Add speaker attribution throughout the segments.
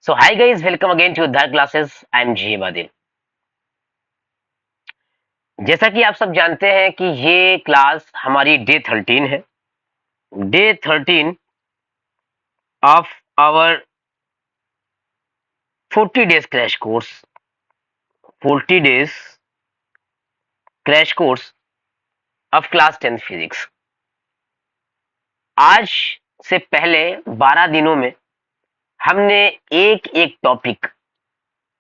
Speaker 1: So hi guys, welcome again to Udhar Classes. I am G Badil. जैसा कि आप सब जानते हैं कि ये क्लास हमारी डे 13 है. Day 13 of our 40 days crash course. 40 days crash course of class 10 physics. आज से पहले 12 दिनों में हमने एक एक टॉपिक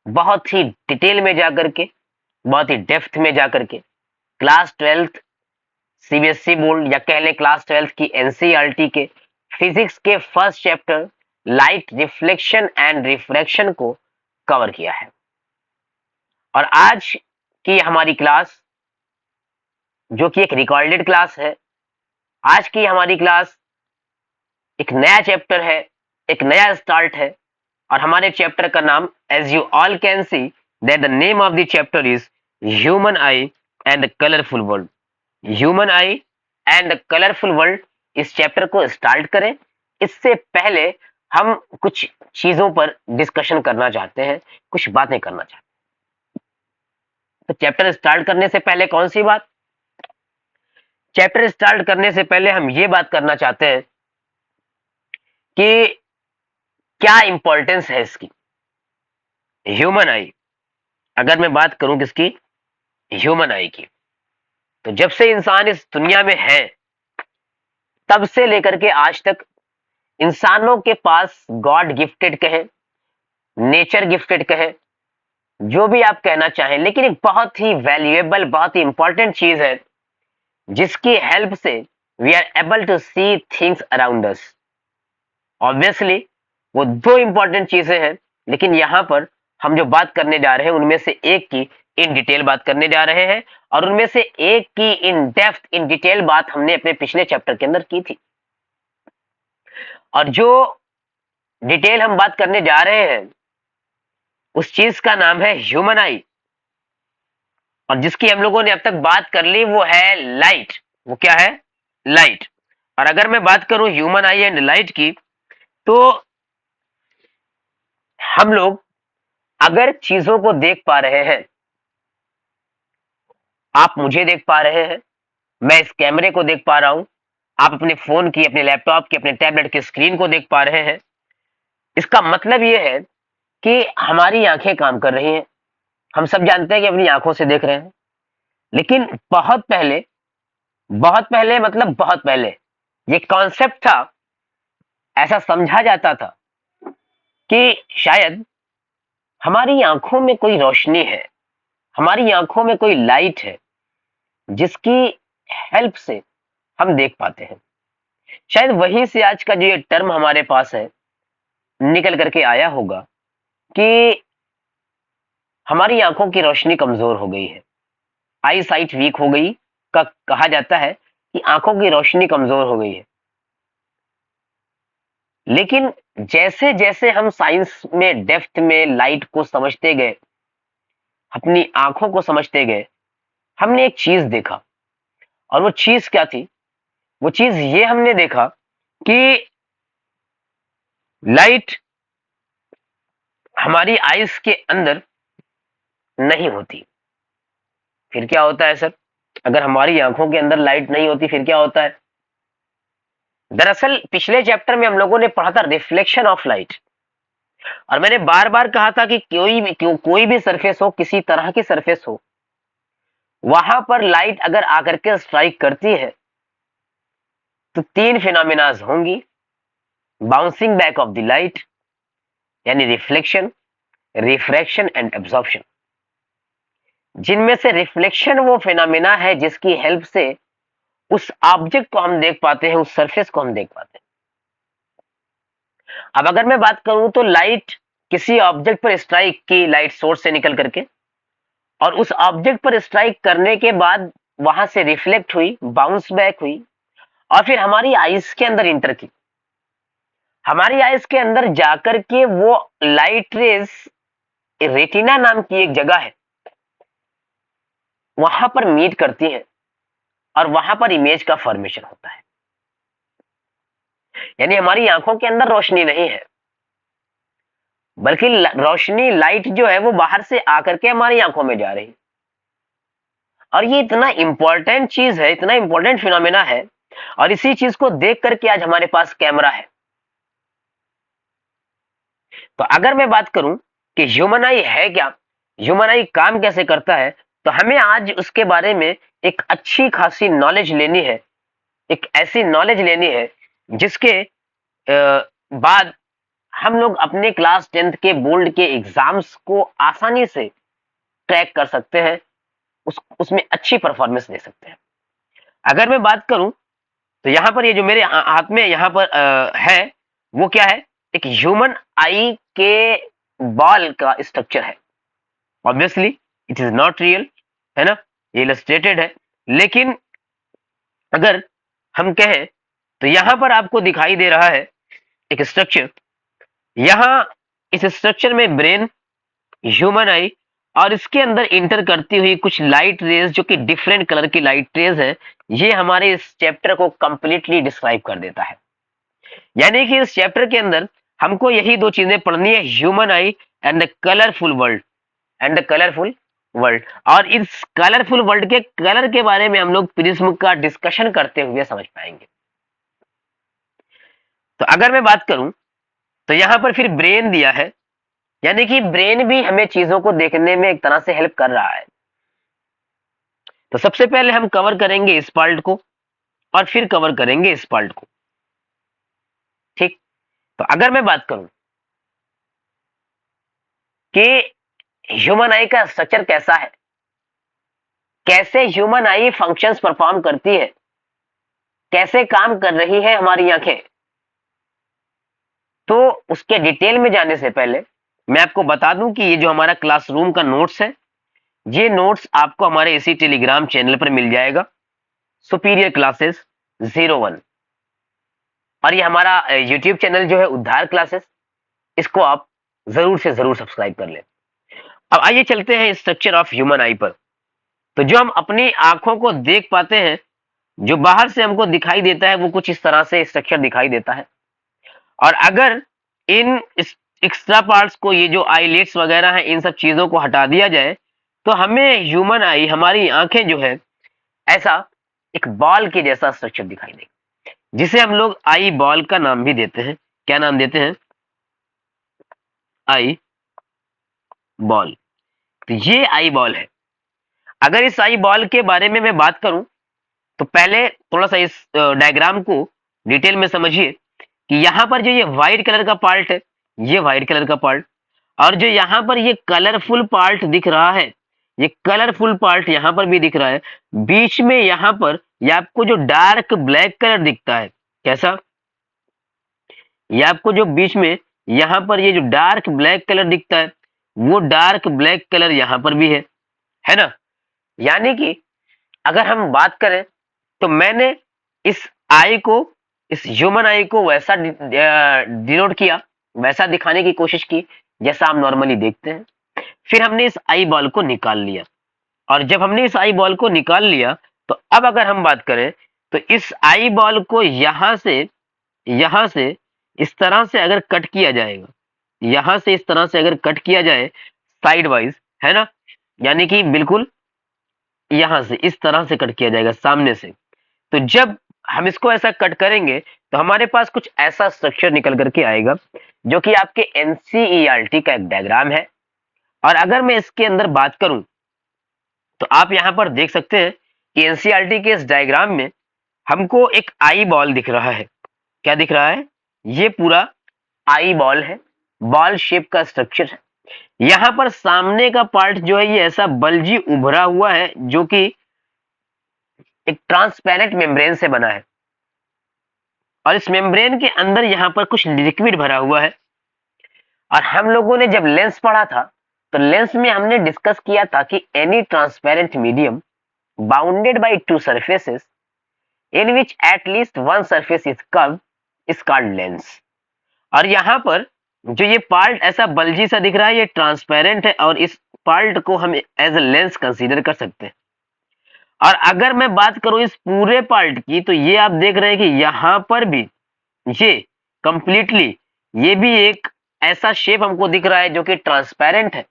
Speaker 1: बहुत ही डिटेल में जाकर के, बहुत ही डेप्थ में जाकर के क्लास 12th सीबीएसई बोर्ड या कह लें क्लास 12th की एनसीईआरटी के फिजिक्स के first chapter light reflection and refraction को कवर किया है. और आज की हमारी क्लास, जो कि एक रिकॉर्डेड क्लास है, आज की हमारी क्लास एक नया चैप्टर है, एक नया स्टार्ट है. और हमारे चैप्टर का नाम, as you all can see that the name of the chapter is human eye and the colourful world. Human eye and the colourful world. इस चैप्टर को स्टार्ट करें इससे पहले हम कुछ चीजों पर डिस्कशन करना चाहते हैं, कुछ बातें करना चाहते हैं. तो चैप्टर स्टार्ट करने से पहले कौन सी बात? चैप्टर स्टार्ट करने से पहले हम ये बात करना चाहते हैं कि क्या इंपॉर्टेंस है इसकी. ह्यूमन आई, अगर मैं बात करूं किसकी, ह्यूमन आई की, तो जब से इंसान इस दुनिया में है तब से लेकर के आज तक इंसानों के पास गॉड गिफ्टेड कहे, नेचर गिफ्टेड कहे, जो भी आप कहना चाहें, लेकिन एक बहुत ही वैल्यूएबल, बहुत ही इंपॉर्टेंट चीज है जिसकी हेल्प से we are able to see things around us. Obviously वो दो इंपॉर्टेंट चीजें हैं, लेकिन यहां पर हम जो बात करने जा रहे हैं उनमें से एक की इन डिटेल बात करने जा रहे हैं, और उनमें से एक की इन डेप्थ, इन डिटेल बात हमने अपने पिछले चैप्टर के अंदर की थी. और जो डिटेल हम बात करने जा रहे हैं उस चीज का नाम है ह्यूमन आई, और जिसकी हम लोगों ने अब तक बात कर ली वो है लाइट. वो क्या है? लाइट. और अगर मैं बात करूं ह्यूमन आई एंड लाइट की, तो हम लोग अगर चीजों को देख पा रहे हैं, आप मुझे देख पा रहे हैं, मैं इस कैमरे को देख पा रहा हूं, आप अपने फोन की, अपने लैपटॉप की, अपने टैबलेट की स्क्रीन को देख पा रहे हैं, इसका मतलब यह है कि हमारी आंखें काम कर रही हैं. हम सब जानते हैं कि अपनी आंखों से देख रहे हैं, लेकिन बहुत पहले मतलब बहुत पहले ये कॉन्सेप्ट था, ऐसा समझा जाता था कि शायद हमारी आंखों में कोई रोशनी है, हमारी आंखों में कोई लाइट है जिसकी हेल्प से हम देख पाते हैं. शायद वहीं से आज का जो ये टर्म हमारे पास है निकल करके आया होगा कि हमारी आंखों की रोशनी कमजोर हो गई है, आई साइट वीक हो गई का कहा जाता है कि आंखों की रोशनी कमजोर हो गई है. लेकिन जैसे जैसे हम साइंस में डेप्थ में लाइट को समझते गए, अपनी आंखों को समझते गए, हमने एक चीज देखा. और वो चीज क्या थी? वो चीज ये हमने देखा कि लाइट हमारी आईज के अंदर नहीं होती. फिर क्या होता है सर? अगर हमारी आंखों के अंदर लाइट नहीं होती फिर क्या होता है? दरअसल पिछले चैप्टर में हम लोगों ने पढ़ा था रिफ्लेक्शन ऑफ लाइट. और मैंने बार बार कहा था कि कोई भी सरफेस हो, किसी तरह की सरफेस हो, वहां पर लाइट अगर आकर के स्ट्राइक करती है तो तीन फिनोमिनाज होंगी. Bouncing back of the light, यानी रिफ्लेक्शन, रिफ्रैक्शन एंड एब्जॉर्प्शन. जिनमें से रिफ्लेक्शन वो फिनोमिना है जिसकी हेल्प से उस ऑब्जेक्ट को हम देख पाते हैं, उस सरफेस को हम देख पाते हैं. अब अगर मैं बात करूं तो लाइट किसी ऑब्जेक्ट पर स्ट्राइक की, लाइट सोर्स से निकल करके, और उस ऑब्जेक्ट पर स्ट्राइक करने के बाद वहां से रिफ्लेक्ट हुई, बाउंस बैक हुई, और फिर हमारी आईज के अंदर इंटर की. हमारी आईज के अंदर जाकर के वो लाइट रेज रेटिना नाम की एक जगह है, वहां पर मीट करती हैं, और वहां पर इमेज का फॉर्मेशन होता है. यानी हमारी आंखों के अंदर रोशनी नहीं है, बल्कि रोशनी लाइट जो है वो बाहर से आकर के हमारी आंखों में जा रही है। और ये इतना इंपॉर्टेंट चीज है, इतना इंपॉर्टेंट फिनोमेना है, और इसी चीज को देख करके आज हमारे पास कैमरा है। तो अगर मैं बात करूं कि ह्यूमन आई है क्या, ह्यूमन आई काम कैसे करता है, तो हमें आज उसके बारे में एक अच्छी खासी नॉलेज लेनी है। एक ऐसी नॉलेज लेनी है जिसके बाद हम लोग अपने क्लास 10th के बोर्ड के एग्जाम्स को आसानी से क्रैक कर सकते हैं, उसमें अच्छी परफॉर्मेंस दे सकते हैं। अगर मैं बात करूं तो यहां पर ये जो मेरे हाथ में यहां पर है वो क्या है, एक ह्यूमन आई के बॉल का स्ट्रक्चर है। Obviously it is not real, है ना, ये इलस्ट्रेटेड है। लेकिन अगर हम कहें तो यहां पर आपको दिखाई दे रहा है एक स्ट्रक्चर। यहां इस स्ट्रक्चर में ब्रेन, ह्यूमन आई और इसके अंदर इंटर करती हुई कुछ लाइट रेज जो कि डिफरेंट कलर की लाइट रेज है, ये हमारे इस चैप्टर को कंप्लीटली डिस्क्राइब कर देता है। यानी कि इस चैप्टर के अंदर हमको यही दो चीजें पढ़नी है, human eye and the colourful world, and the colourful world. और इस कलरफुल वर्ल्ड के कलर के बारे में हम लोग प्रिज्म का डिस्कशन करते हुए समझ पाएंगे। तो अगर मैं बात करूं तो यहां पर फिर ब्रेन दिया है, यानी कि ब्रेन भी हमें चीजों को देखने में एक तरह से हेल्प कर रहा है। तो सबसे पहले हम कवर करेंगे इस पार्ट को और फिर कवर करेंगे इस पार्ट को, ठीक। तो अगर मैं बात करूं कि ह्यूमन आई का स्ट्रक्चर कैसा है, कैसे ह्यूमन आई फंक्शंस परफॉर्म करती है, कैसे काम कर रही है हमारी आंखें, तो उसके डिटेल में जाने से पहले मैं आपको बता दूं कि ये जो हमारा क्लासरूम का नोट्स है, ये नोट्स आपको हमारे इसी टेलीग्राम चैनल पर मिल जाएगा, सुपीरियर क्लासेस 01। और ये हमारा यूट्यूब चैनल जो है उद्धार क्लासेस, इसको आप जरूर से जरूर सब्सक्राइब कर लें। अब आइए चलते हैं स्ट्रक्चर ऑफ ह्यूमन आई पर। तो जो हम अपनी आंखों को देख पाते हैं, जो बाहर से हमको दिखाई देता है, वो कुछ इस तरह से स्ट्रक्चर दिखाई देता है। और अगर इन एक्स्ट्रा पार्ट्स को, ये जो आईलेट्स वगैरह है, इन सब चीजों को हटा दिया जाए तो हमें ह्यूमन आई, हमारी आंखें जो है, ऐसा एक बॉल के जैसा स्ट्रक्चर दिखाई देगा, जिसे हम लोग आई बॉल का नाम भी देते हैं। क्या नाम देते हैं? Eye ball. तो ये आई बॉल है। अगर इस आई बॉल के बारे में मैं बात करूं तो पहले थोड़ा सा इस डायग्राम को डिटेल में समझिए कि यहां पर जो ये व्हाइट कलर का पार्ट है, ये व्हाइट कलर का पार्ट, और जो यहां पर ये कलरफुल पार्ट दिख रहा है, ये कलरफुल पार्ट यहां पर भी दिख रहा है। बीच में यहां पर ये आपको जो डार्क ब्लैक कलर दिखता है, कैसा? ये आपको जो बीच में यहां पर ये जो डार्क ब्लैक कलर दिखता है, वो डार्क ब्लैक कलर यहां पर भी है ना। यानी कि अगर हम बात करें तो मैंने इस आई को, इस ह्यूमन आई को वैसा डिनोट किया, वैसा दिखाने की कोशिश की जैसा हम नॉर्मली देखते हैं। फिर हमने इस आई बॉल को निकाल लिया, और जब हमने इस आई बॉल को निकाल लिया तो अब अगर हम बात करें तो इस आई बॉल को यहां से इस तरह से अगर कट किया जाएगा, यहां से इस तरह से अगर कट किया जाए साइड वाइज, है ना, यानी कि बिल्कुल यहां से इस तरह से कट किया जाएगा सामने से, तो जब हम इसको ऐसा कट करेंगे तो हमारे पास कुछ ऐसा स्ट्रक्चर निकल करके आएगा जो कि आपके एनसीईआरटी का एक डायग्राम है। और अगर मैं इसके अंदर बात करूं तो आप यहां पर देख सकते हैं कि एनसीईआरटी के इस डायग्राम में हमको एक आई बॉल दिख रहा है। क्या दिख रहा है? ये पूरा आई बॉल है, बॉल शेप का स्ट्रक्चर है। यहां पर सामने का पार्ट जो है ये ऐसा बल्जी उभरा हुआ है जो कि एक ट्रांसपेरेंट मेम्ब्रेन से बना है, और इस मेम्ब्रेन के अंदर यहां पर कुछ लिक्विड भरा हुआ है। और हम लोगों ने जब लेंस पढ़ा था तो लेंस में हमने डिस्कस किया था कि any transparent medium bounded by two surfaces in which at least one surface is curve is called lens. और यहां पर जो ये पार्ट ऐसा बल्जी सा दिख रहा है, ये ट्रांसपेरेंट है, और इस पार्ट को हम एज ए लेंस कंसीडर कर सकते हैं। और अगर मैं बात करूं इस पूरे पार्ट की, तो ये आप देख रहे हैं कि यहां पर भी ये कंप्लीटली, ये भी एक ऐसा शेप हमको दिख रहा है जो कि ट्रांसपेरेंट है,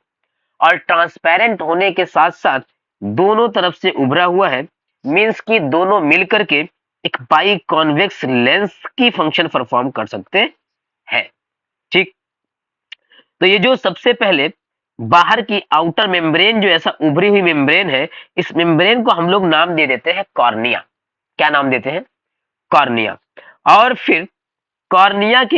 Speaker 1: और ट्रांसपेरेंट होने के साथ साथ दोनों तरफ से उभरा हुआ है, मीन्स कि दोनों मिलकर के एक बाई कॉन्वेक्स लेंस की फंक्शन परफॉर्म कर सकते हैं। ठीक, तो ये जो सबसे पहले बाहर की आउटर मेम्ब्रेन, जो ऐसा उभरी हुई मेम्ब्रेन है, इस मेम्ब्रेन को हम लोग नाम दे देते हैं कॉर्निया। क्या नाम देते हैं? कॉर्निया। और फिर कॉर्निया के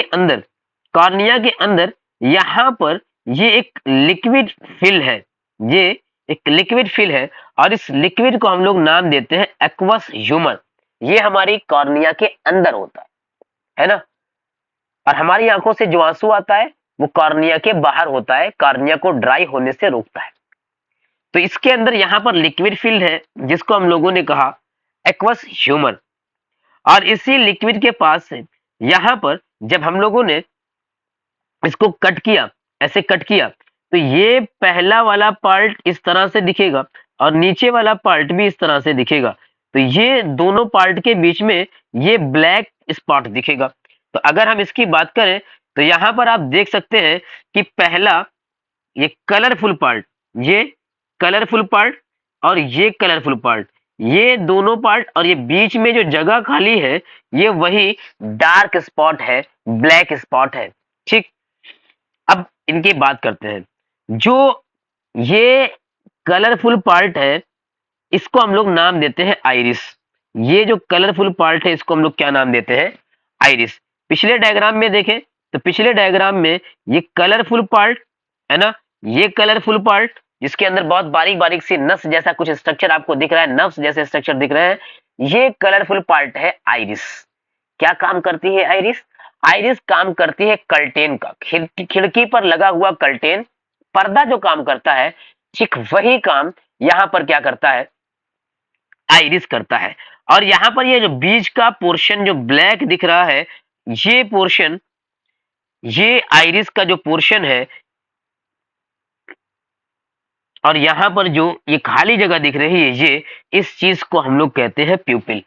Speaker 1: अंदर यहां पर ये एक लिक्विड फिल है, ये एक लिक्विड फिल है, और इस लिक्विड को हम लोग नाम देते हैं एक्वस ह्यूमर। ये हमारी कॉर्निया के अंदर होता है ना। और हमारी आंखों से जो आंसू आता है वो कॉर्निया के बाहर होता है, कॉर्निया को ड्राई होने से रोकता है। तो इसके अंदर यहां पर लिक्विड फिल है जिसको हम लोगों ने कहा एक्वस ह्यूमर। और इसी लिक्विड के पास से यहां पर जब हम लोगों ने इसको कट किया, ऐसे कट किया, तो ये पहला वाला पार्ट इस तरह से दिखेगा और नीचे वाला पार्ट भी इस तरह से दिखेगा। तो ये दोनों पार्ट के बीच में ये ब्लैक स्पॉट दिखेगा। तो अगर हम इसकी बात करें तो यहां पर आप देख सकते हैं कि पहला ये कलरफुल पार्ट, ये कलरफुल पार्ट और ये कलरफुल पार्ट, ये दोनों पार्ट, और ये बीच में जो जगह खाली है ये वही डार्क स्पॉट है, ब्लैक स्पॉट है। ठीक, अब इनकी बात करते हैं। जो ये कलरफुल पार्ट है इसको हम लोग नाम देते हैं आइरिस। ये जो कलरफुल पार्ट है इसको हम लोग क्या नाम देते हैं? आइरिस। पिछले डायग्राम में देखें तो पिछले डायग्राम में ये कलरफुल पार्ट है ना, ये कलरफुल पार्ट जिसके अंदर बहुत बारीक बारीक सी नस जैसा कुछ स्ट्रक्चर आपको दिख रहा है, नर्व्स जैसे स्ट्रक्चर दिख रहे हैं, ये कलरफुल पार्ट है आइरिस। क्या काम करती है आइरिस? आइरिस काम करती है कर्टेन का, खिड़की पर लगा हुआ कर्टेन, पर्दा जो काम करता है, ठीक वही काम यहां पर क्या करता है? आइरिस करता है। और यहां पर ये जो बीच का पोर्शन जो ब्लैक दिख रहा है, ये पोर्शन, ये आइरिस का जो पोर्शन है, और यहां पर जो ये खाली जगह दिख रही है, ये इस चीज को हम लोग कहते हैं प्यूपिल।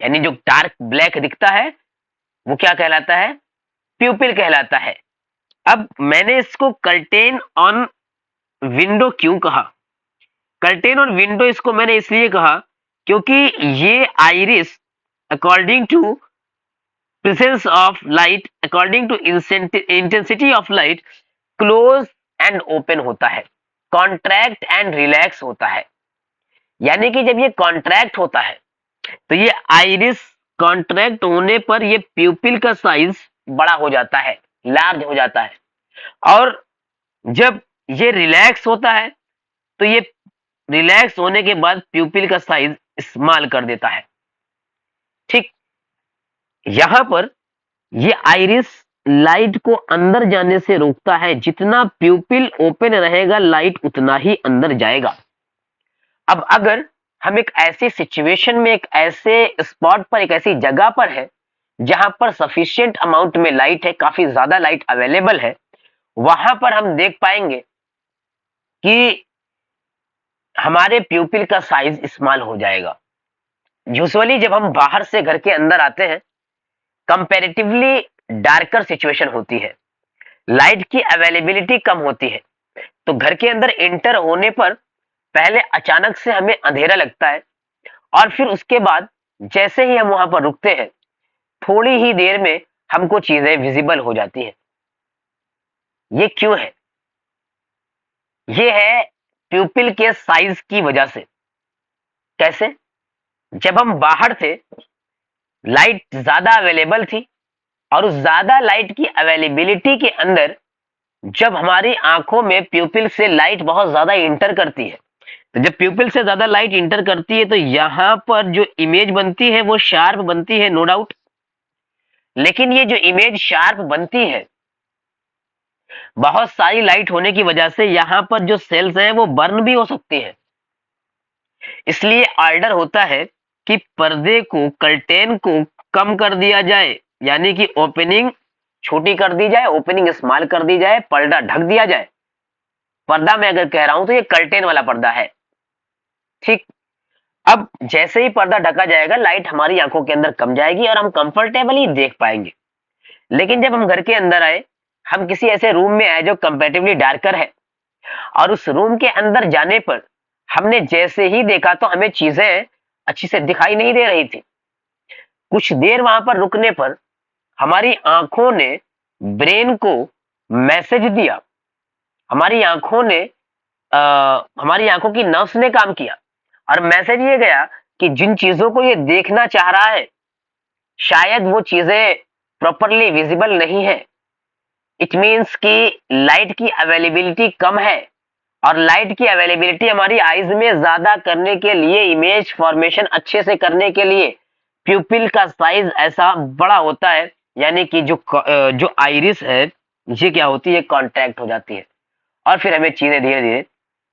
Speaker 1: यानी जो डार्क ब्लैक दिखता है वो क्या कहलाता है? प्यूपिल कहलाता है। अब मैंने इसको कर्टेन ऑन विंडो क्यों कहा? कर्टेन ऑन विंडो इसको मैंने इसलिए कहा क्योंकि ये iris according to presence of light, according to intensity of light, close and open होता है, कॉन्ट्रैक्ट एंड रिलैक्स होता है। यानी कि जब ये कॉन्ट्रैक्ट होता है तो ये आइरिस कॉन्ट्रैक्ट होने पर ये प्यूपिल का साइज बड़ा हो जाता है, लार्ज हो जाता है, और जब ये रिलैक्स होता है तो ये रिलैक्स होने के बाद प्यूपिल का साइज स्मॉल कर देता है। ठीक, यहां पर ये आइरिस लाइट को अंदर जाने से रोकता है, जितना प्यूपिल ओपन रहेगा लाइट उतना ही अंदर जाएगा। अब अगर हम एक ऐसी सिचुएशन में, एक ऐसे स्पॉट पर, एक ऐसी जगह पर है जहां पर सफिशिएंट अमाउंट में लाइट है, काफी ज्यादा लाइट अवेलेबल है, वहां पर हम देख पाएंगे कि हमारे प्यूपिल का साइज स्मॉल हो जाएगा। यूजुअली जब हम बाहर से घर के अंदर आते हैं, कंपैरेटिवली डार्कर सिचुएशन होती है, लाइट की अवेलेबिलिटी कम होती है, तो घर के अंदर एंटर होने पर पहले अचानक से हमें अंधेरा लगता है, और फिर उसके बाद जैसे ही हम वहां पर रुकते हैं थोड़ी ही देर में हमको चीजें विजिबल हो जाती हैं। ये क्यों है? ये है प्यूपिल के साइज की वजह से। कैसे? जब हम बाहर थे लाइट ज्यादा अवेलेबल थी, और उस ज्यादा लाइट की अवेलेबिलिटी के अंदर जब हमारी आंखों में प्यूपिल से लाइट बहुत ज्यादा इंटर करती है, तो जब प्यूपिल से ज्यादा लाइट इंटर करती है तो यहां पर जो इमेज बनती है वो शार्प बनती है, नो डाउट। लेकिन ये जो इमेज शार्प बनती है, बहुत सारी लाइट होने की वजह से यहां पर जो सेल्स हैं वो बर्न भी हो सकती है। इसलिए ऑर्डर होता है कि पर्दे को, कर्टेन को कम कर दिया जाए, यानी कि ओपनिंग छोटी कर दी जाए, ओपनिंग स्मॉल कर दी जाए, पर्दा ढक दिया जाए। पर्दा मैं अगर कह रहा हूं तो ये कर्टेन वाला पर्दा है। ठीक, अब जैसे ही पर्दा ढका जाएगा लाइट हमारी आंखों के अंदर कम जाएगी और हम कंफर्टेबली देख पाएंगे। लेकिन जब हम घर के अंदर आए, हम किसी ऐसे रूम में आए जो कंपैरेटिवली डार्कर है, और उस रूम के अंदर जाने पर हमने जैसे ही देखा तो हमें चीजें अच्छी से दिखाई नहीं दे रही थी। कुछ देर वहां पर रुकने पर हमारी आंखों ने ब्रेन को मैसेज दिया, हमारी आंखों ने हमारी आंखों की नर्व्स ने काम किया, और मैसेज ये गया कि जिन चीजों को ये देखना चाह रहा है शायद वो चीजें प्रॉपरली विजिबल नहीं है। इट मीन्स कि लाइट की अवेलेबिलिटी कम है, और लाइट की अवेलेबिलिटी हमारी आईज में ज्यादा करने के लिए, इमेज फॉर्मेशन अच्छे से करने के लिए प्यूपिल का साइज ऐसा बड़ा होता है, यानी कि जो आइरिस है ये क्या होती है, कॉन्ट्रैक्ट हो जाती है, और फिर हमें चीजें धीरे धीरे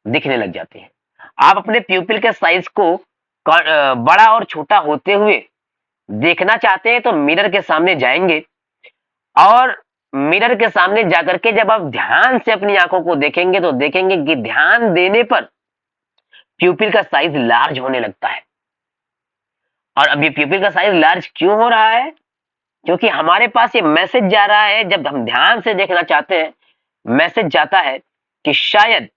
Speaker 1: दिखने लग जाती हैं। आप अपने प्यूपिल के साइज को बड़ा और छोटा होते हुए देखना चाहते हैं तो मिरर के सामने जाएंगे, और मिरर के सामने जाकर के जब आप ध्यान से अपनी आंखों को देखेंगे तो देखेंगे कि ध्यान देने पर प्यूपिल का साइज लार्ज होने लगता है। और अब ये प्यूपिल का साइज लार्ज क्यों हो रहा है? क्योंकि हमारे पास ये मैसेज जा रहा है, जब हम ध्यान से देखना चाहते हैं मैसेज जाता है कि शायद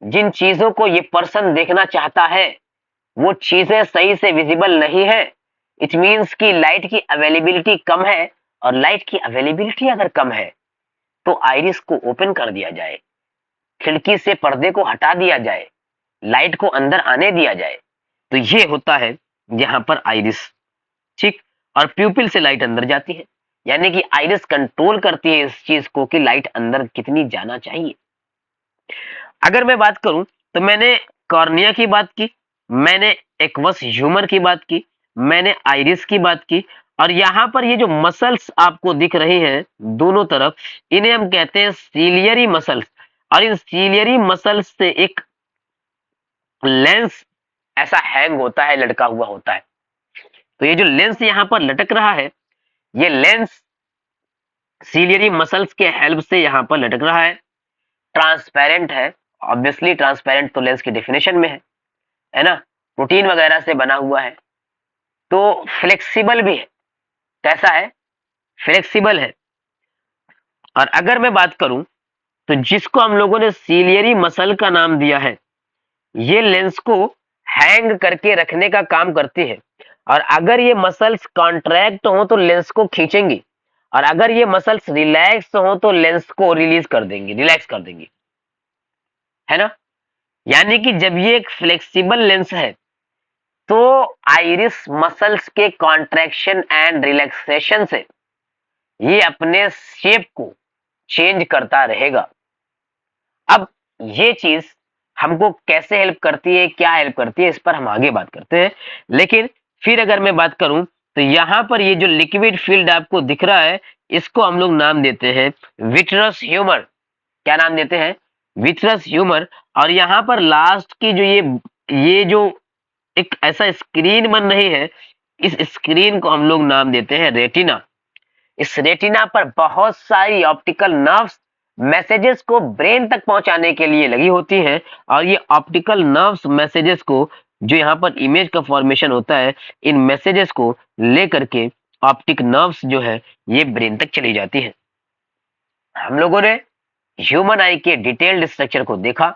Speaker 1: जिन चीजों को ये पर्सन देखना चाहता है वो चीजें सही से विजिबल नहीं है। इट मीन्स कि लाइट की अवेलेबिलिटी कम है, और लाइट की अवेलेबिलिटी अगर कम है तो आइरिस को ओपन कर दिया जाए, खिड़की से पर्दे को हटा दिया जाए, लाइट को अंदर आने दिया जाए, तो ये होता है यहां पर आइरिस। ठीक, और प्यूपिल से लाइट अंदर जाती है, यानी कि आइरिस कंट्रोल करती है इस चीज को कि लाइट अंदर कितनी जाना चाहिए। अगर मैं बात करूं तो मैंने कॉर्निया की बात की, मैंने एक्वस ह्यूमर की बात की, मैंने आइरिस की बात की, और यहां पर ये जो मसल्स आपको दिख रही हैं दोनों तरफ, इन्हें हम कहते हैं सीलियरी मसल्स। और इन सीलियरी मसल्स से एक लेंस ऐसा हैंग होता है, लटका हुआ होता है। तो ये जो लेंस यहां पर लटक रहा है, ये लेंस सीलियरी मसल्स के हेल्प से यहां पर लटक रहा है। ट्रांसपेरेंट है, ऑब्वियसली ट्रांसपेरेंट तो लेंस की डेफिनेशन में है ना, प्रोटीन वगैरह से बना हुआ है, तो फ्लेक्सिबल भी है। कैसा है? फ्लेक्सिबल है। और अगर मैं बात करूं तो जिसको हम लोगों ने सीलियरी मसल का नाम दिया है, ये लेंस को हैंग करके रखने का काम करती है, और अगर ये मसल्स कॉन्ट्रैक्ट हो तो लेंस को खींचेंगी, और अगर ये मसल्स रिलैक्स हो तो लेंस को रिलीज कर देंगी, रिलैक्स कर देंगी, है ना। यानी कि जब ये एक फ्लेक्सिबल लेंस है तो आइरिस मसल्स के कॉन्ट्रैक्शन एंड रिलैक्सेशन से ये अपने शेप को चेंज करता रहेगा। अब ये चीज हमको कैसे हेल्प करती है, क्या हेल्प करती है, इस पर हम आगे बात करते हैं। लेकिन फिर अगर मैं बात करूं तो यहां पर ये जो लिक्विड फील्ड आपको दिख रहा है, इसको हम लोग नाम देते हैं विट्रस ह्यूमर। क्या नाम देते हैं? Vitreous humour. और यहां पर लास्ट की जो ये जो एक ऐसा स्क्रीन बन रही है, इस स्क्रीन को हम लोग नाम देते हैं रेटिना। इस रेटिना पर बहुत सारी ऑप्टिकल नर्व्स मैसेजेस को ब्रेन तक पहुंचाने के लिए लगी होती हैं, और ये ऑप्टिकल नर्व्स मैसेजेस को, जो यहाँ पर इमेज का फॉर्मेशन होता है, इन मैसेजेस को लेकर के ऑप्टिक नर्व्स जो है ये ब्रेन तक चली जाती है। हम लोगों ने ह्यूमन आई के डिटेल्ड स्ट्रक्चर को देखा,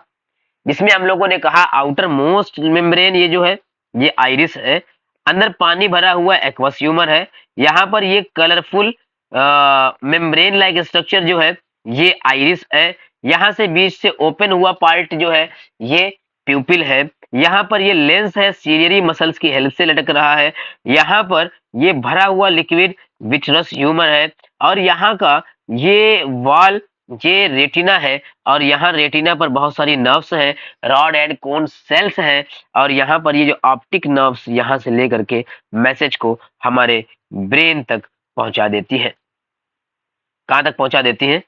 Speaker 1: जिसमें हम लोगों ने कहा आउटर मोस्ट मेम्ब्रेन ये जो है ये आइरिस है, अंदर पानी भरा हुआ एक्वस ह्यूमर है, यहाँ पर ये कलरफुल मेम्ब्रेन लाइक स्ट्रक्चर जो है ये आइरिस है, यहाँ से बीच से ओपन हुआ पार्ट जो है ये प्यूपिल है, यहाँ पर ये लेंस है सीलियरी मसल्स की हेल्प से लटक रहा है, यहाँ पर ये भरा हुआ लिक्विड विट्रस ह्यूमर है, और यहाँ का ये वॉल ये रेटिना है, और यहाँ रेटिना पर बहुत सारी नर्व्स हैं, रॉड एंड कोन सेल्स हैं, और यहाँ पर ये जो ऑप्टिक नर्व्स यहाँ से लेकर के मैसेज को हमारे ब्रेन तक पहुंचा देती है। कहाँ तक पहुंचा देती है?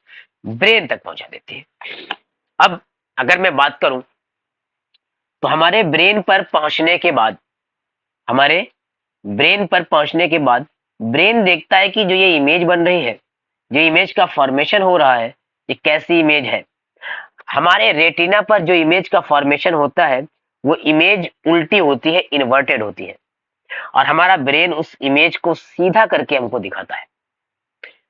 Speaker 1: ब्रेन तक पहुंचा देती है। अब अगर मैं बात करूं तो हमारे ब्रेन पर पहुंचने के बाद, हमारे ब्रेन पर पहुंचने के बाद ब्रेन देखता है कि जो ये इमेज बन रही है, जो इमेज का फॉर्मेशन हो रहा है, ये कैसी इमेज है। हमारे रेटिना पर जो इमेज का फॉर्मेशन होता है वो इमेज उल्टी होती है, इन्वर्टेड होती है, और हमारा ब्रेन उस इमेज को सीधा करके हमको दिखाता है।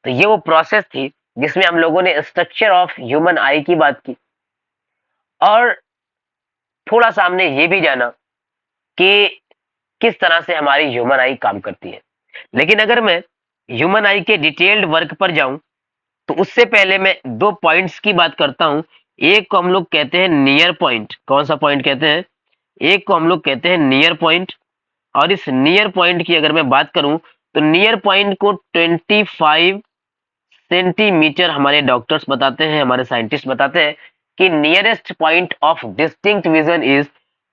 Speaker 1: तो ये वो प्रोसेस थी जिसमें हम लोगों ने स्ट्रक्चर ऑफ ह्यूमन आई की बात की और थोड़ा सा हमने ये भी जाना कि किस तरह से हमारी ह्यूमन आई काम करती है। लेकिन अगर मैं ह्यूमन आई के डिटेल्ड वर्क पर जाऊं तो उससे पहले मैं दो पॉइंट्स की बात करता हूं। एक को हम लोग कहते हैं नियर पॉइंट। कौन सा पॉइंट कहते हैं? एक को हम लोग कहते हैं नियर पॉइंट। और इस नियर पॉइंट की अगर मैं बात करूं तो नियर पॉइंट को 25 सेंटीमीटर हमारे डॉक्टर्स बताते हैं, हमारे साइंटिस्ट बताते हैं कि nearest point of distinct vision is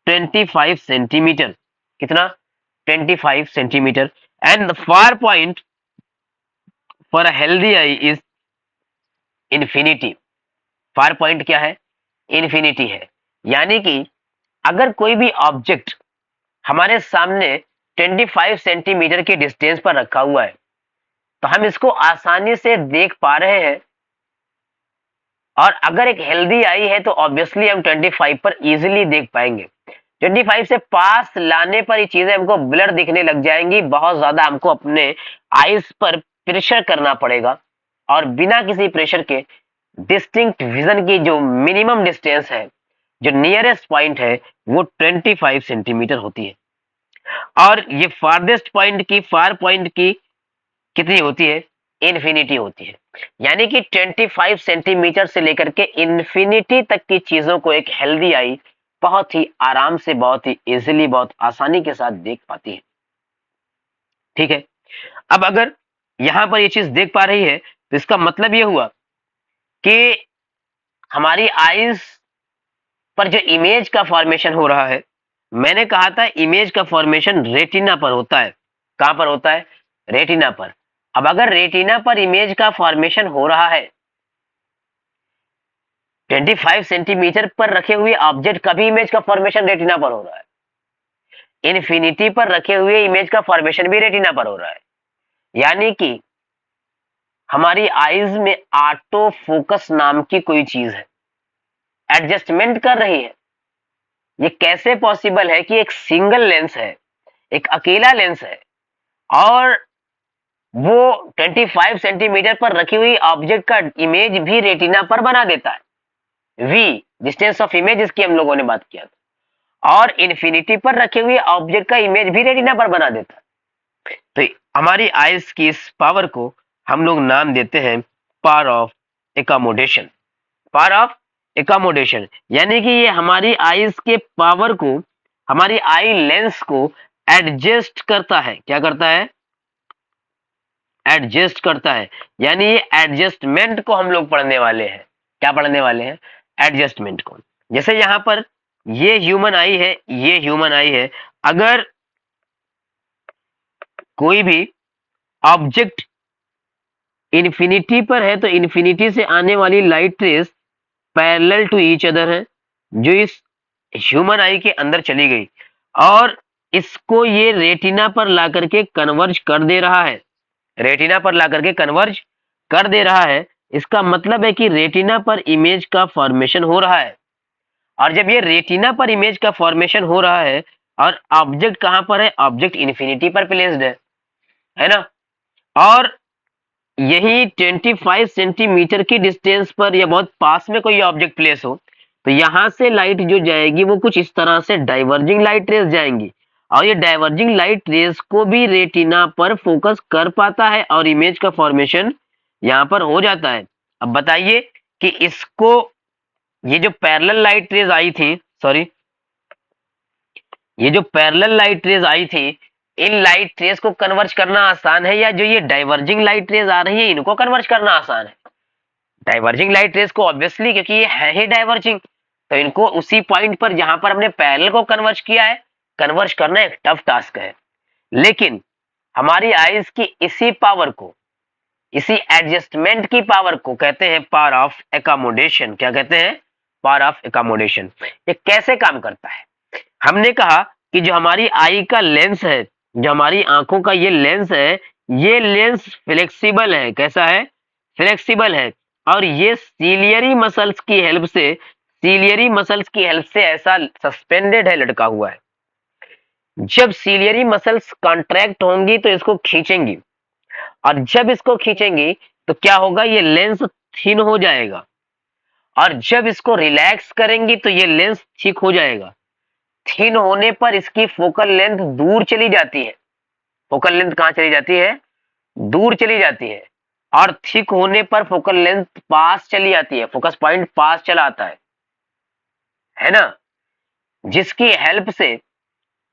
Speaker 1: 25 centimetre. कितना? 25 centimetre. And the far point for a healthy I is infinity. Far point क्या है? इन्फिनिटी है। यानी कि अगर कोई भी ऑब्जेक्ट हमारे सामने 25 सेंटीमीटर के डिस्टेंस पर रखा हुआ है तो हम इसको आसानी से देख पा रहे हैं। और अगर एक हेल्दी आई है तो ऑब्वियसली हम 25 पर इजीली देख पाएंगे। 25 से पास लाने पर ये चीजें हमको ब्लर दिखने लग जाएंगी। बहुत ज्यादा हमको अपने आईज पर प्रेशर करना पड़ेगा और बिना किसी प्रेशर के डिस्टिंक्ट विजन की जो मिनिमम डिस्टेंस है, जो नियरेस्ट पॉइंट है, वो 25 सेंटीमीटर होती है। और ये फारदेस्ट पॉइंट की, फार पॉइंट की कितनी होती है? इन्फिनिटी होती है। यानी कि 25 सेंटीमीटर से लेकर के इन्फिनिटी तक की चीजों को एक हेल्दी आई बहुत ही आराम से, बहुत ही इजीली, बहुत आसानी के साथ देख पाती है। ठीक है। अब अगर यहां पर ये चीज देख पा रही है तो इसका मतलब ये हुआ कि हमारी आईज पर जो इमेज का फॉर्मेशन हो रहा है, मैंने कहा था इमेज का फॉर्मेशन रेटिना पर होता है। कहां पर होता है? रेटिना पर। अब अगर रेटिना पर इमेज का फॉर्मेशन हो रहा है, 25 सेंटीमीटर पर रखे हुए ऑब्जेक्ट का भी इमेज का फॉर्मेशन रेटिना पर हो रहा है, इन्फिनिटी पर रखे हुए इमेज का फॉर्मेशन भी रेटिना पर हो रहा है। यानी कि हमारी आईज में ऑटो फोकस नाम की कोई चीज है, एडजस्टमेंट कर रही है। ये कैसे पॉसिबल है कि एक सिंगल लेंस है, एक अकेला लेंस है और वो 25 सेंटीमीटर पर रखी हुई ऑब्जेक्ट का इमेज भी रेटिना पर बना देता है। वी डिस्टेंस ऑफ इमेज, इसकी हम लोगों ने बात किया था। और इन्फिनिटी पर रखे हुए ऑब्जेक्ट का इमेज भी रेटिना पर बना देता है। तो हमारी आईज की इस पावर को हम लोग नाम देते हैं power of accommodation. Power of accommodation यानी कि ये हमारी आईज के पावर को, हमारी आई लेंस को एडजस्ट करता है। क्या करता है? एडजस्ट करता है। यानी ये एडजस्टमेंट को हम लोग पढ़ने वाले हैं। क्या पढ़ने वाले हैं? एडजस्टमेंट को। जैसे यहां पर ये ह्यूमन आई है, ये ह्यूमन आई है। अगर कोई भी ऑब्जेक्ट इन्फिनिटी पर है तो इन्फिनिटी से आने वाली light rays parallel to each other है, जो इस ह्यूमन आई के अंदर चली गई और इसको ये रेटिना पर ला करके कन्वर्ज कर दे रहा है। रेटिना पर ला करके कन्वर्ज कर दे रहा है। इसका मतलब है कि रेटिना पर इमेज का फॉर्मेशन हो रहा है। और जब ये रेटिना पर इमेज का फॉर्मेशन हो रहा है और ऑब्जेक्ट कहां पर है? ऑब्जेक्ट इन्फिनिटी पर प्लेस्ड है ना। और यही 25 सेंटीमीटर की डिस्टेंस पर या बहुत पास में कोई ऑब्जेक्ट प्लेस हो तो यहां से लाइट जो जाएगी वो कुछ इस तरह से डाइवर्जिंग लाइट रेस जाएंगी और ये डाइवर्जिंग लाइट रेस को भी रेटिना पर फोकस कर पाता है और इमेज का फॉर्मेशन यहां पर हो जाता है। अब बताइए कि इसको, ये जो पैरेलल लाइट रेज आई थी, सॉरी, ये जो पैरेलल लाइट रेज आई थी, इन लाइट रेज को कन्वर्ज करना आसान है या जो ये डाइवर्जिंग लाइट रेज आ रही है इनको कन्वर्ज करना आसान है? डाइवर्जिंग लाइट रेज को ऑब्वियसली, क्योंकि ये है ही डाइवर्जिंग, तो इनको उसी पॉइंट पर जहां पर हमने पैरेलल को कन्वर्ज किया है, कन्वर्ज करना एक टफ टास्क है। लेकिन हमारी आईज की इसी पावर को, इसी एडजस्टमेंट की पावर को कहते हैं पावर ऑफ एकोमोडेशन। क्या कहते हैं? Power of accommodation. ये कैसे काम करता है? हमने कहा कि जो हमारी आई का लेंस है, जो हमारी आंखों का ये लेंस है, ये लेंस फ्लेक्सिबल है। कैसा है? फ्लेक्सिबल है। और ये सीलियरी मसल्स की हेल्प से, सीलियरी मसल्स की हेल्प से ऐसा सस्पेंडेड है, लटका हुआ है। जब सीलियरी मसल्स कॉन्ट्रैक्ट होंगी तो इसको खींचेंगी और जब इसको खींचेंगी तो क्या होगा, ये लेंस थिन हो जाएगा, और जब इसको रिलैक्स करेंगी तो ये लेंस थिक हो जाएगा। थिन होने पर इसकी फोकल लेंथ दूर चली जाती है। फोकल लेंथ कहाँ चली जाती है? दूर चली जाती है। और थिक होने पर फोकल लेंथ पास चली आती है, फोकस पॉइंट पास चला आता है ना, जिसकी हेल्प से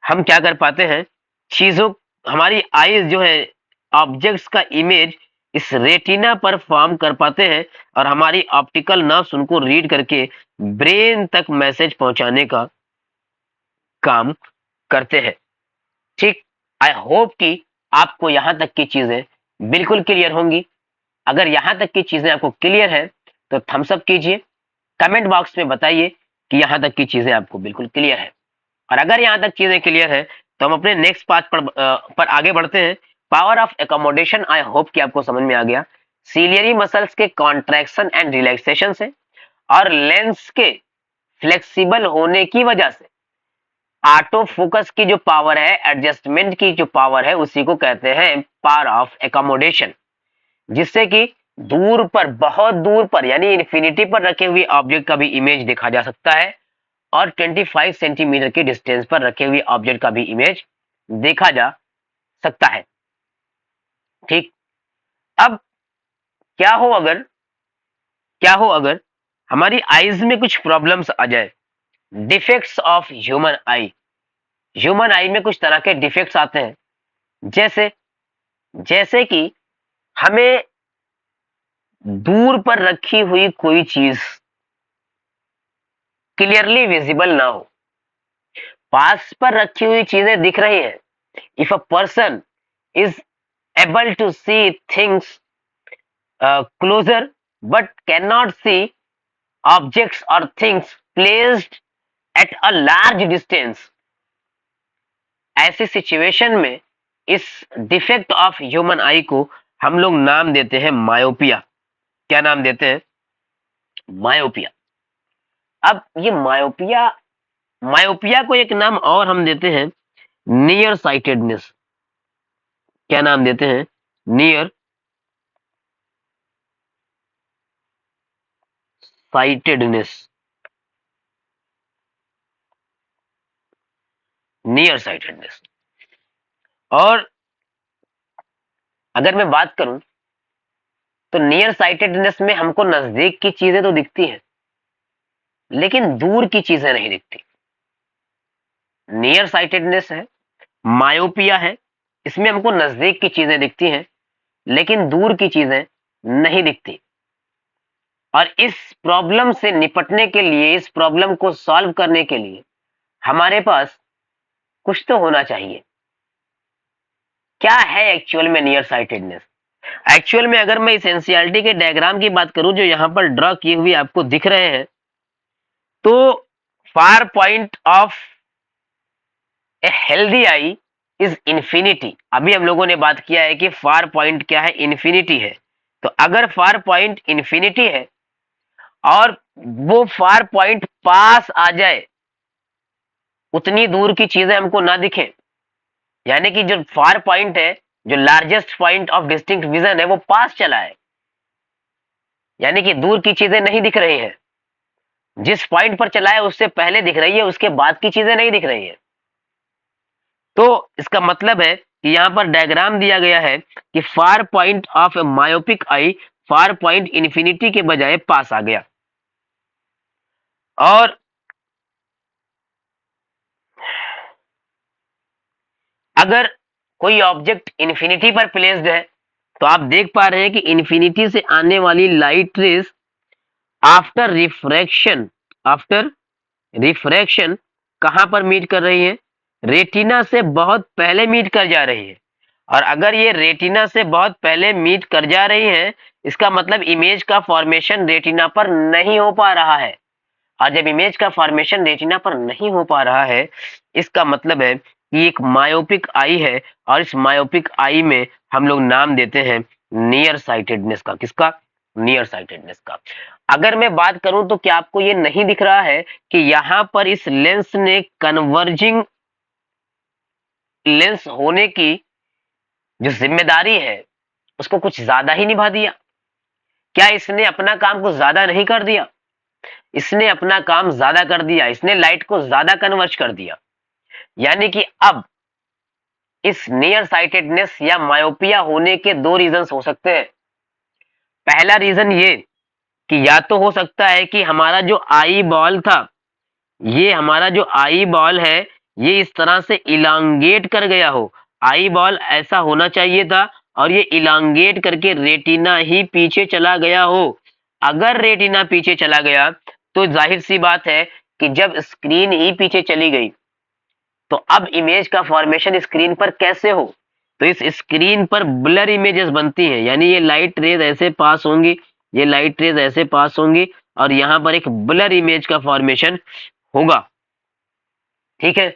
Speaker 1: हम क्या कर पाते हैं, चीजों, हमारी आईज जो है ऑब्जेक्ट्स का इमेज इस रेटिना पर फॉर्म कर पाते हैं, और हमारी ऑप्टिकल नर्व्स उनको रीड करके ब्रेन तक मैसेज पहुंचाने का काम करते हैं। ठीक, आई होप कि आपको यहां तक की चीजें बिल्कुल क्लियर होंगी। अगर यहां तक की चीजें आपको क्लियर है तो थम्स अप कीजिए, कमेंट बॉक्स में बताइए कि यहां तक की चीजें आपको बिल्कुल क्लियर है। और अगर यहां तक चीजें क्लियर है तो हम अपने नेक्स्ट पार्ट पर आगे बढ़ते हैं। Power of accommodation, I hope कि आपको समझ में आ गया। सीलियरी मसल्स के कॉन्ट्रैक्शन एंड रिलैक्सेशन से और लेंस के फ्लेक्सिबल होने की वजह से ऑटो फोकस की जो पावर है, एडजस्टमेंट की जो पावर है, उसी को कहते हैं पावर ऑफ एकोमोडेशन, जिससे कि दूर पर, बहुत दूर पर, यानी इन्फिनिटी पर रखे हुए ऑब्जेक्ट का भी इमेज देखा जा सकता है, और 25 सेंटीमीटर के डिस्टेंस पर रखे हुए ऑब्जेक्ट का भी इमेज देखा जा सकता है। ठीक, अब क्या हो अगर, हमारी आईज में कुछ प्रॉब्लम्स आ जाए, defects of human I. Human आई में कुछ तरह के डिफेक्ट्स आते हैं, जैसे जैसे कि हमें दूर पर रखी हुई कोई चीज क्लियरली विजिबल ना हो, पास पर रखी हुई चीजें दिख रही हैं। If a person is able to see things closer but cannot see objects or things placed at a large distance, ऐसी सिचुएशन में इस डिफेक्ट ऑफ ह्यूमन आई को हम लोग नाम देते हैं मायोपिया। क्या नाम देते हैं? मायोपिया। अब ये मायोपिया, मायोपिया को एक नाम और हम देते हैं नियर साइटेडनेस। क्या नाम देते हैं? Near sightedness. Near sightedness. और अगर मैं बात करूं तो नियर साइटेडनेस में हमको नजदीक की चीजें तो दिखती हैं, लेकिन दूर की चीजें नहीं दिखती। नियर साइटेडनेस है, मायोपिया है, इसमें हमको नजदीक की चीजें दिखती हैं, लेकिन दूर की चीजें नहीं दिखती। और इस प्रॉब्लम से निपटने के लिए, इस प्रॉब्लम को सॉल्व करने के लिए हमारे पास कुछ तो होना चाहिए। क्या है एक्चुअल में नियर साइटेडनेस? एक्चुअल में अगर मैं इस एनसीईआरटी के डायग्राम की बात करूं जो यहां पर ड्रॉ किए हुए आपको दिख रहे हैं, तो far point of a healthy I is infinity. अभी हम लोगों ने बात किया है कि फार पॉइंट क्या है? इंफिनिटी है। तो अगर फार पॉइंट इंफिनिटी है और वो फार पॉइंट पास आ जाए, उतनी दूर की चीजें हमको ना दिखें, यानी कि जो फार पॉइंट है, जो largest point of distinct vision है, वो पास चला है, यानी कि दूर की चीजें नहीं दिख रही है। जिस पॉइंट पर चला है उससे पहले दिख रही है, उसके बाद की चीजें नहीं दिख रही है। तो इसका मतलब है कि यहां पर डायग्राम दिया गया है कि far point of A myopic eye, far point infinity के बजाय पास आ गया। और अगर कोई ऑब्जेक्ट इंफिनिटी पर प्लेस्ड है, तो आप देख पा रहे हैं कि इंफिनिटी से आने वाली light race after refraction, after refraction कहां पर मीट कर रही है? रेटिना से बहुत पहले मीट कर जा रही है। और अगर ये रेटिना से बहुत पहले मीट कर जा रही है, इसका मतलब इमेज का फॉर्मेशन रेटिना पर नहीं हो पा रहा है। और जब इमेज का फॉर्मेशन रेटिना पर नहीं हो पा रहा है, इसका मतलब है कि एक मायोपिक आई है, और इस मायोपिक आई में हम लोग नाम देते हैं नियर साइटेडनेस का। किसका? नियर साइटेडनेस का। अगर मैं बात करूं तो क्या आपको ये नहीं दिख रहा है कि यहां पर इस लेंस ने कन्वर्जिंग लेंस होने की जो जिम्मेदारी है उसको कुछ ज्यादा ही निभा दिया? क्या इसने अपना काम को ज्यादा नहीं कर दिया? इसने अपना काम ज्यादा कर दिया, इसने लाइट को ज्यादा कन्वर्ज कर दिया। यानी कि अब इस नियर साइटेडनेस या मायोपिया होने के दो रीजंस हो सकते हैं। पहला रीजन ये कि या तो हो सकता है कि हमारा जो आई बॉल था, ये हमारा जो आई बॉल है, ये इस तरह से इलांगेट कर गया हो। आई बॉल ऐसा होना चाहिए था और ये इलांगेट करके रेटिना ही पीछे चला गया हो। अगर रेटिना पीछे चला गया तो जाहिर सी बात है कि जब स्क्रीन ही पीछे चली गई तो अब इमेज का फॉर्मेशन स्क्रीन पर कैसे हो? तो इस स्क्रीन पर ब्लर इमेजेस बनती हैं, यानी ये लाइट रेज ऐसे पास होंगी, ये लाइट रेज ऐसे पास होंगी और यहाँ पर एक ब्लर इमेज का फॉर्मेशन होगा। ठीक है,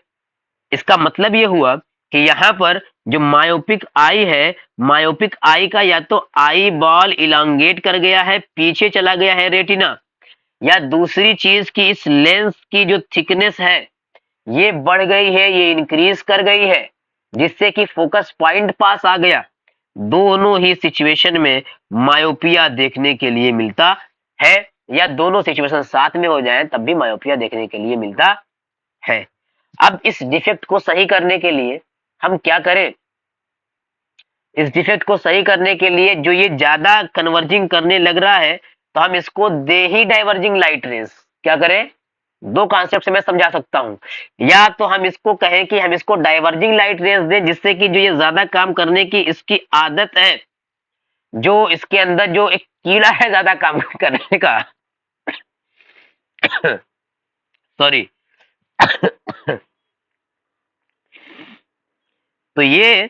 Speaker 1: इसका मतलब ये हुआ कि यहाँ पर जो मायोपिक आई है, मायोपिक आई का या तो आई बॉल इलांगेट कर गया है, पीछे चला गया है रेटिना, या दूसरी चीज की इस लेंस की जो थिकनेस है ये बढ़ गई है, ये इंक्रीज कर गई है, जिससे कि फोकस पॉइंट पास आ गया। दोनों ही सिचुएशन में मायोपिया देखने के लिए मिलता है, या दोनों सिचुएशन साथ में हो जाएं तब भी मायोपिया देखने के लिए मिलता है। अब इस डिफेक्ट को सही करने के लिए हम क्या करें? इस डिफेक्ट को सही करने के लिए जो ये ज्यादा कन्वर्जिंग करने लग रहा है तो हम इसको दे ही डाइवर्जिंग लाइट रेज। क्या करें? दो कॉन्सेप्ट से मैं समझा सकता हूं। या तो हम इसको कहें कि हम इसको डाइवर्जिंग लाइट रेज दें, जिससे कि जो ये ज्यादा काम करने की इसकी आदत है, जो इसके अंदर जो एक कीड़ा है ज्यादा काम करने का सॉरी तो ये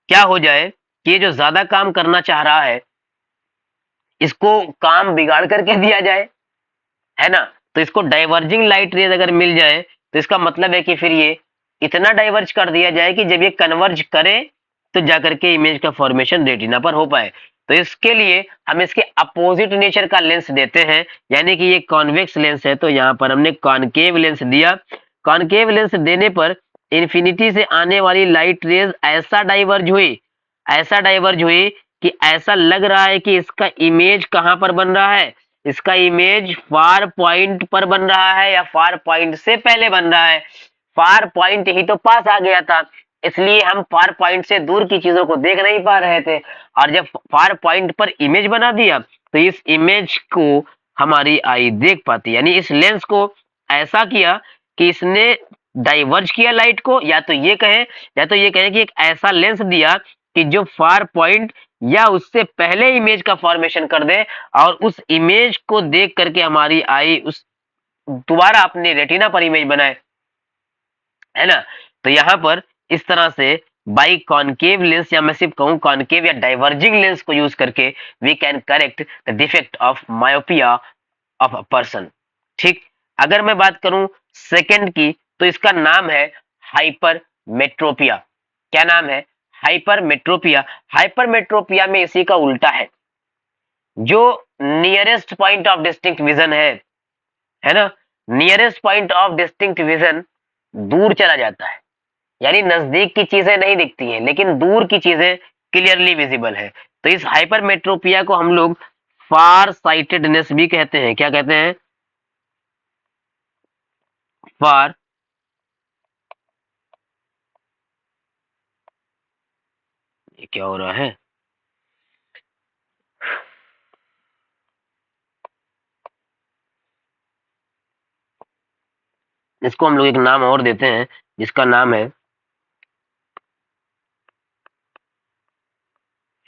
Speaker 1: क्या हो जाए कि ये जो ज्यादा काम करना चाह रहा है इसको काम बिगाड़ करके दिया जाए, है ना? तो इसको डाइवर्जिंग लाइट रेज अगर मिल जाए तो इसका मतलब है कि फिर ये इतना डाइवर्ज कर दिया जाए कि जब ये कन्वर्ज करे तो जाकर के इमेज का फॉर्मेशन रेटिना पर हो पाए। तो इसके लिए हम इसके अपोजिट नेचर का लेंस देते हैं, यानी कि ये कॉन्वेक्स लेंस है तो यहाँ पर हमने कॉनकेव लेंस दिया। कॉनकेव लेंस देने पर इन्फिनिटी से आने वाली लाइट रेज ऐसा डाइवर्ज हुई, ऐसा डाइवर्ज हुई कि ऐसा लग रहा है कि इसका इमेज कहाँ पर बन रहा है, इसका इमेज फार पॉइंट पर बन रहा है या फार पॉइंट से पहले बन रहा है। फार पॉइंट ही तो पास आ गया था, इसलिए हम फार पॉइंट से दूर की चीजों को देख नहीं पा रहे थे, और जब फार पॉइंट पर इमेज बना दिया तो इस इमेज को हमारी आई देख पाती। यानी इस लेंस को ऐसा किया कि इसने डाइवर्ज किया लाइट को, या तो ये कहें कि एक ऐसा लेंस दिया कि जो फार पॉइंट या उससे पहले इमेज का फॉर्मेशन कर दे और उस इमेज को देख करके हमारी आई उस दोबारा अपने रेटिना पर इमेज बनाए, है ना? तो यहाँ पर इस तरह से बाई कॉनकेव लेंस, या मैं सिर्फ कहूँ कॉनकेव या डाइवर्जिंग लेंस को यूज करके we can correct the defect of myopia of a person. ठीक, अगर मैं बात करूं सेकंड की तो इसका नाम है हाइपरमेट्रोपिया। क्या नाम है? हाइपरमेट्रोपिया। हाइपरमेट्रोपिया में इसी का उल्टा है, जो nearest point of distinct vision है ना, nearest point of distinct vision दूर चला जाता है, यानी नजदीक की चीजें नहीं दिखती हैं लेकिन दूर की चीजें क्लियरली विजिबल है। तो इस हाइपरमेट्रोपिया को हम लोग फार साइटेडनेस भी कहते हैं। क्या कहते हैं? फार ये क्या हो रहा है? इसको हम लोग एक नाम और देते हैं जिसका नाम है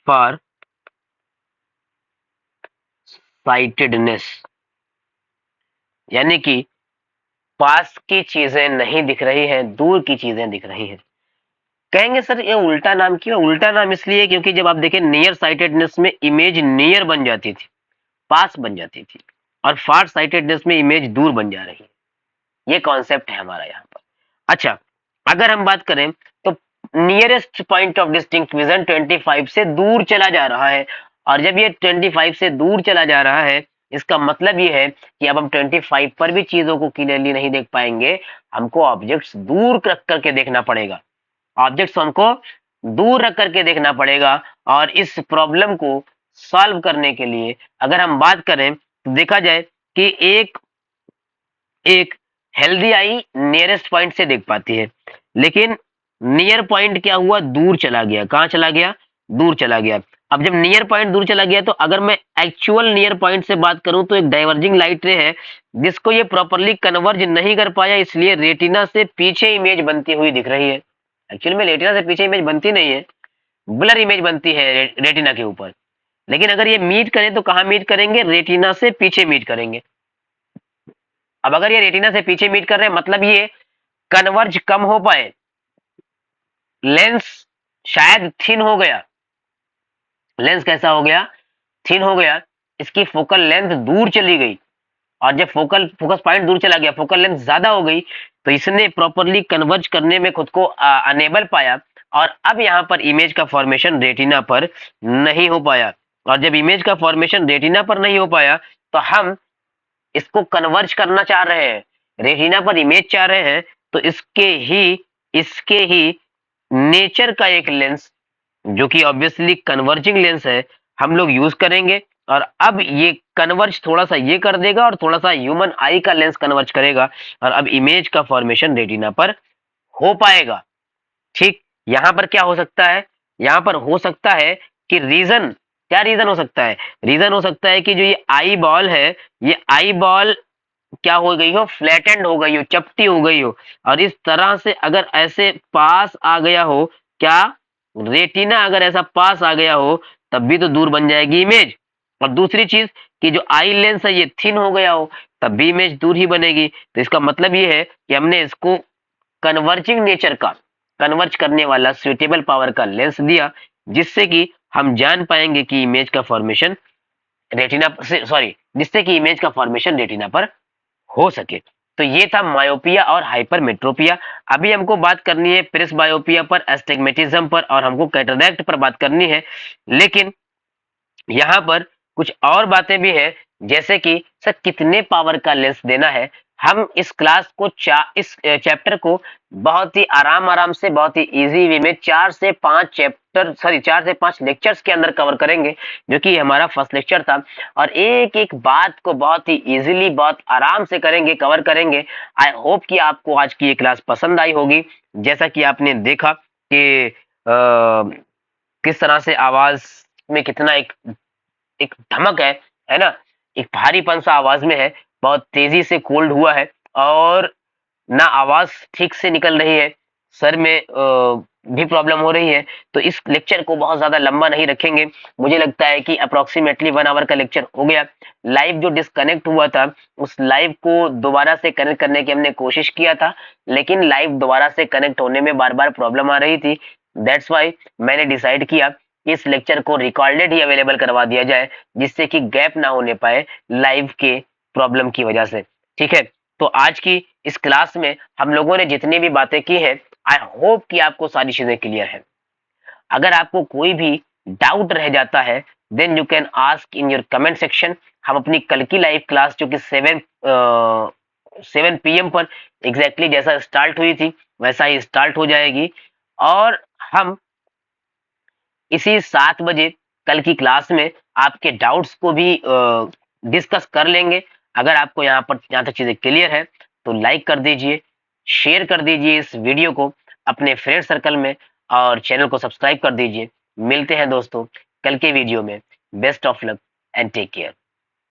Speaker 1: फार साइटेडनेस, यानी कि पास की चीजें नहीं दिख रही हैं, दूर की चीजें दिख रही हैं। कहेंगे सर ये उल्टा नाम क्यों? उल्टा नाम इसलिए क्योंकि जब आप देखें नियर साइटेडनेस में इमेज नियर बन जाती थी, पास बन जाती थी, और फार साइटेडनेस में इमेज दूर बन जा रही है। ये कॉन्सेप्ट है हमारा यहाँ पर। अच्छा, अगर हम बात करें तो nearest point of distinct vision 25 से दूर चला जा रहा है, और जब ये 25 से दूर चला जा रहा है इसका मतलब ये है कि अब हम 25 पर भी चीजों को क्लियरली नहीं देख पाएंगे, हमको ऑब्जेक्ट्स दूर रख करके देखना पड़ेगा, ऑब्जेक्ट्स हमको दूर रख करके देखना पड़ेगा। और इस प्रॉब्लम को सॉल्व करने के लिए अगर हम बात करें तो देखा जाए कि एक एक हेल्दी आई नियरेस्ट पॉइंट से देख पाती है, लेकिन नियर पॉइंट क्या हुआ, दूर चला गया। कहाँ चला गया? दूर चला गया। अब जब नियर पॉइंट दूर चला गया तो अगर मैं एक्चुअल नियर पॉइंट से बात करूं तो एक डाइवर्जिंग लाइट रे है जिसको ये प्रॉपरली कन्वर्ज नहीं कर पाया, इसलिए रेटिना से पीछे इमेज बनती हुई दिख रही है। एक्चुअली में रेटिना से पीछे इमेज बनती नहीं है, ब्लर इमेज बनती है रेटिना के ऊपर। लेकिन अगर ये मीट करें तो कहाँ मीट करेंगे? रेटिना से पीछे मीट करेंगे। अब अगर ये रेटिना से पीछे मीट कर रहे हैं मतलब ये कन्वर्ज कम हो पाए, लेंस शायद थिन हो गया। लेंस कैसा हो गया? थिन हो गया। इसकी फोकल लेंथ दूर चली गई, और जब फोकस पॉइंट दूर चला गया, फोकल लेंथ ज्यादा हो गई, तो इसने प्रॉपरली कन्वर्ज करने में खुद को अनेबल पाया, और अब यहाँ पर इमेज का फॉर्मेशन रेटिना पर नहीं हो पाया। और जब इमेज का फॉर्मेशन रेटिना पर नहीं हो पाया तो हम इसको कन्वर्ज करना चाह रहे हैं, रेटिना पर इमेज चाह रहे हैं, तो इसके ही नेचर का एक लेंस जो कि ऑब्वियसली कन्वर्जिंग लेंस है, हम लोग यूज करेंगे। और अब ये कन्वर्ज थोड़ा सा ये कर देगा और थोड़ा सा ह्यूमन आई का लेंस कन्वर्ज करेगा, और अब इमेज का फॉर्मेशन रेटिना पर हो पाएगा। ठीक, यहां पर क्या हो सकता है? यहां पर हो सकता है कि रीजन, क्या रीजन हो सकता है? रीजन हो सकता है कि जो ये आई बॉल है, ये आई बॉल क्या हो गई हो? फ्लैटेंड हो गई हो, चपटी हो गई हो, और इस तरह से अगर ऐसे पास आ गया हो, क्या रेटिना अगर ऐसा पास आ गया हो तब भी तो दूर बन जाएगी इमेज। और दूसरी चीज कि जो आई लेंस है ये थिन हो गया हो तब भी इमेज दूर ही बनेगी। तो इसका मतलब ये है कि हमने इसको कन्वर्जिंग नेचर का, कन्वर्ज करने वाला सुइटेबल पावर का लेंस दिया, जिससे कि हम जान पाएंगे कि इमेज का फॉर्मेशन रेटिना से, सॉरी, जिससे कि इमेज का फॉर्मेशन रेटिना पर हो सके। तो ये था मायोपिया और हाइपरमेट्रोपिया। अभी हमको बात करनी है प्रेसबायोपिया पर, एस्टिग्मेटिज्म पर, और हमको कैटरैक्ट पर बात करनी है। लेकिन यहाँ पर कुछ और बातें भी है, जैसे कि सर कितने पावर का लेंस देना है। हम इस क्लास को इस चैप्टर को बहुत ही आराम से, बहुत ही इजी वे में 4 से 5 लेक्चर्स के अंदर कवर करेंगे, जो कि हमारा फर्स्ट लेक्चर था। और एक एक बात को बहुत ही इजीली, बहुत आराम से करेंगे, कवर करेंगे। आई होप कि आपको आज की ये क्लास पसंद आई होगी। जैसा कि आपने देखा कि किस तरह से आवाज में कितना एक एक धमक है ना, एक भारीपन सा आवाज में है, बहुत तेजी से कोल्ड हुआ है, और ना आवाज ठीक से निकल रही है, सर में भी प्रॉब्लम हो रही है। तो इस लेक्चर को बहुत ज्यादा लंबा नहीं रखेंगे। मुझे लगता है कि अप्रोक्सीमेटली 1 आवर का लेक्चर हो गया। लाइव जो डिस्कनेक्ट हुआ था, उस लाइव को दोबारा से कनेक्ट करने की हमने कोशिश किया था, लेकिन लाइव दोबारा से कनेक्ट होने में बार बार प्रॉब्लम आ रही थी। दैट्स वाई मैंने डिसाइड किया इस लेक्चर को रिकॉर्डेड ही अवेलेबल करवा दिया जाए, जिससे कि गैप ना होने पाए लाइव के प्रॉब्लम की वजह से। ठीक है, तो आज की इस क्लास में हम लोगों ने जितनी भी बातें की है, आई होप कि आपको सारी चीजें क्लियर है। अगर आपको कोई भी डाउट रह जाता है, then you can ask in your comment section. हम अपनी कल की लाइव क्लास जो कि 7 PM पर एग्जैक्टली जैसा स्टार्ट हुई थी वैसा ही स्टार्ट हो जाएगी, और हम इसी 7 बजे कल की क्लास में आपके डाउट्स को भी डिस्कस कर लेंगे। अगर आपको यहाँ तक चीजें क्लियर है तो लाइक कर दीजिए, शेयर कर दीजिए इस वीडियो को अपने फ्रेंड सर्कल में, और चैनल को सब्सक्राइब कर दीजिए। मिलते हैं दोस्तों कल के वीडियो में। Best of luck and take care.